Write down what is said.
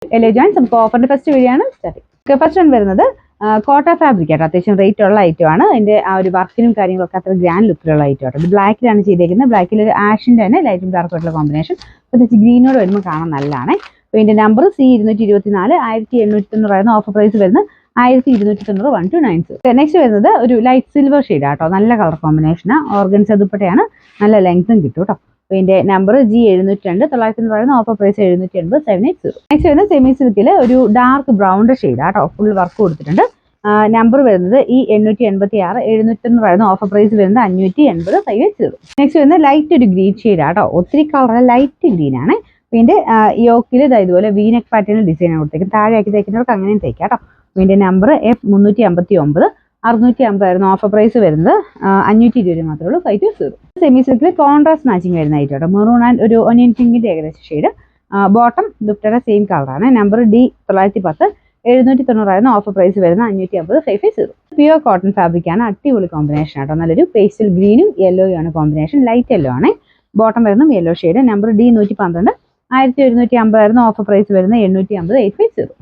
LA joints നമുക്ക് ഓഫറിന്റെ first വീഡിയോയാണ് starting. First one വരുന്നത് കോട്ട ഫാബ്രിക് ആട്ടോ. അത്യാവശ്യം റേറ്റ് ഉള്ള ഐറ്റം ആണ്. അതിന്റെ ആ ഒരു വർക്കിനും കാര്യങ്ങളൊക്കെ അത്ര ഗ്രാൻഡ് ലുക്കിലുള്ള ഐറ്റം ആട്ടോ. ഇത് ബ്ലാക്കിലാണ് ചെയ്തേക്കുന്നത്. ബ്ലാക്കിൽ ഒരു ആഷിന്റെ തന്നെ ലൈറ്റും ഡാർക്കും ആയിട്ടുള്ള കോമ്പിനേഷൻ. പ്രത്യേകിച്ച് ഗ്രീനോട് വരുമ്പോൾ കാണാൻ നല്ലതാണ്. അപ്പോൾ ഇതിന്റെ നമ്പർ C224 1890 ഓഫർ പ്രൈസ് വരുന്നത് 1290 1290. നെക്സ്റ്റ് വരുന്നത് ഒരു ലൈറ്റ് സിൽവർ ഷെയ്ഡ് ആട്ടോ. നല്ല കളർ കോമ്പിനേഷന്. ഓർഗൻസ ദുപ്പട്ടയാണ്. നല്ല ലെങ്ത്തും കിട്ടും കേട്ടോ. അപ്പോൾ ഇതിന്റെ number G702 900 offer price 780 780. Next വരുന്നത് സെമി സിൽക്കിൽ ഒരു ഡാർക്ക് ബ്രൗൺ ഷെയ്ഡ് ആട്ടോ. ഫുൾ വർക്ക് കൊടുത്തിട്ടുണ്ട്. നമ്പർ വരുന്നത് E886 790 ഓഫർ പ്രൈസ് വരുന്നത് 580 580. നെക്സ്റ്റ് വരുന്നത് ലൈറ്റ് ഒരു ഗ്രീൻ ഷെയ്ഡ് ആട്ടോ. ഒത്തിരി കളർ ലൈറ്റ് ഗ്രീൻ ആണ്. ഇതിന്റെ യോക്കിൽ ഇതുപോലെ വീനെക്ക് പാറ്റേണിൽ ഡിസൈൻ കൊടുത്തേക്കും. താഴെ ആക്കി തയ്ക്കുന്നവർക്ക് അങ്ങനെയും തയ്ക്കാം കേട്ടോ. ഇതിന്റെ നമ്പർ F359 650 ഓഫർ പ്രൈസ് വരുന്നത് 520 മാത്രമേ ഉള്ളൂ 520. സെമി സിൽക്കിൽ കോൺട്രാസ്റ്റ് മാച്ചിങ് വരുന്ന ഐറ്റം. മെറൂൺ ആൻഡ് ഒരു ഒനിയൻ പിങ്കിന്റെ ഏകദേശം ഷെയ്ഡ്. ബോട്ടം ദുപ്പട്ടയുടെ സെയിം കളറാണ്. നമ്പർ D910 790 ഓഫർ പ്രൈസ് വരുന്നത് 550 550. പ്യുവർ കോട്ടൺ ഫാബ്രിക് ആണ്. അടിപൊളി കോമ്പിനേഷൻ ആട്ടോ. നല്ലൊരു പേസ്റ്റൽ ഗ്രീനും യെല്ലോയും ആണ് കോമ്പിനേഷൻ. ലൈറ്റ് യെല്ലോ ആണ്. ബോട്ടം വരുന്നത് yellow shade. Number D112 1150 offer price വരുന്നത് 850 850.